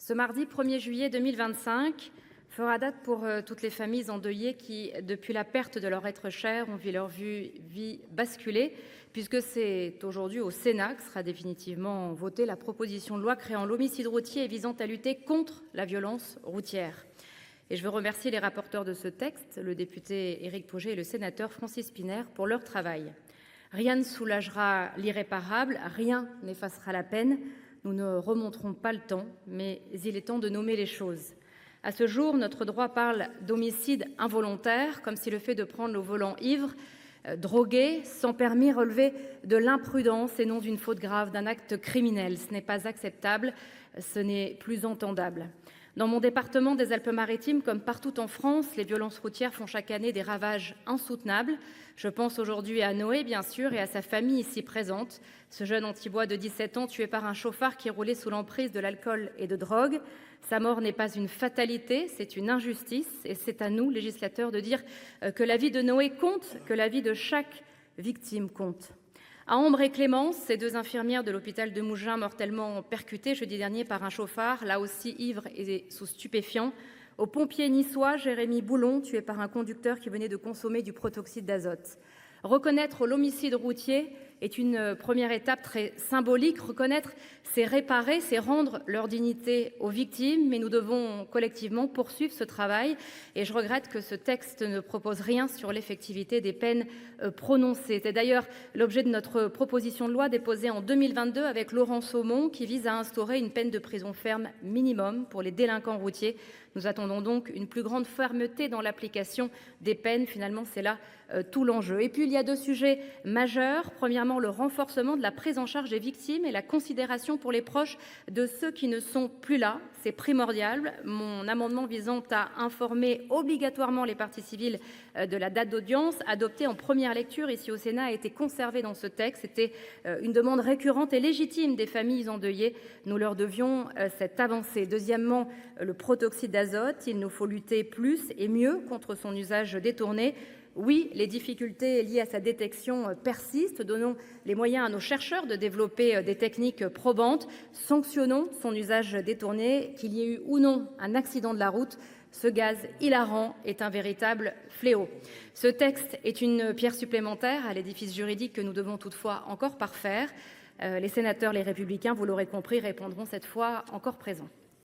Ce mardi 1er juillet 2025 fera date pour toutes les familles endeuillées qui, depuis la perte de leur être cher, ont vu leur vie basculer, puisque c'est aujourd'hui au Sénat que sera définitivement votée la proposition de loi créant l'homicide routier et visant à lutter contre la violence routière. Et je veux remercier les rapporteurs de ce texte, le député Éric Pauget et le sénateur Francis Szpiner, pour leur travail. Rien ne soulagera l'irréparable, rien n'effacera la peine. Nous ne remonterons pas le temps, mais il est temps de nommer les choses. À ce jour, notre droit parle d'homicide involontaire, comme si le fait de prendre le volant ivre, drogué, sans permis, relevait de l'imprudence et non d'une faute grave, d'un acte criminel. Ce n'est pas acceptable, ce n'est plus entendable. Dans mon département des Alpes-Maritimes, comme partout en France, les violences routières font chaque année des ravages insoutenables. Je pense aujourd'hui à Noé, bien sûr, et à sa famille ici présente. Ce jeune Antibois de 17 ans tué par un chauffard qui roulait sous l'emprise de l'alcool et de drogue. Sa mort n'est pas une fatalité, c'est une injustice. Et c'est à nous, législateurs, de dire que la vie de Noé compte, que la vie de chaque victime compte. À Ambre et Clémence, ces deux infirmières de l'hôpital de Mougins mortellement percutées jeudi dernier par un chauffard, là aussi ivre et sous stupéfiants. Au pompier niçois Jérémy Boulon, tué par un conducteur qui venait de consommer du protoxyde d'azote. Reconnaître l'homicide routier est une première étape très symbolique. Reconnaître, c'est réparer, c'est rendre leur dignité aux victimes, mais nous devons collectivement poursuivre ce travail. Et je regrette que ce texte ne propose rien sur l'effectivité des peines prononcées. C'est d'ailleurs l'objet de notre proposition de loi déposée en 2022 avec Laurent Somon, qui vise à instaurer une peine de prison ferme minimum pour les délinquants routiers. Nous attendons donc une plus grande fermeté dans l'application des peines. Finalement, c'est là tout l'enjeu. Et puis, il y a deux sujets majeurs. Premièrement, le renforcement de la prise en charge des victimes et la considération pour les proches de ceux qui ne sont plus là. C'est primordial. Mon amendement visant à informer obligatoirement les parties civiles de la date d'audience, adopté en première lecture ici au Sénat, a été conservé dans ce texte. C'était une demande récurrente et légitime des familles endeuillées. Nous leur devions cette avancée. Deuxièmement, le protoxyde d'azote. Il nous faut lutter plus et mieux contre son usage détourné. Oui, les difficultés liées à sa détection persistent. Donnons les moyens à nos chercheurs de développer des techniques probantes. Sanctionnons son usage détourné, qu'il y ait eu ou non un accident de la route. Ce gaz hilarant est un véritable fléau. Ce texte est une pierre supplémentaire à l'édifice juridique que nous devons toutefois encore parfaire. Les sénateurs, les républicains, vous l'aurez compris, répondront cette fois encore présents.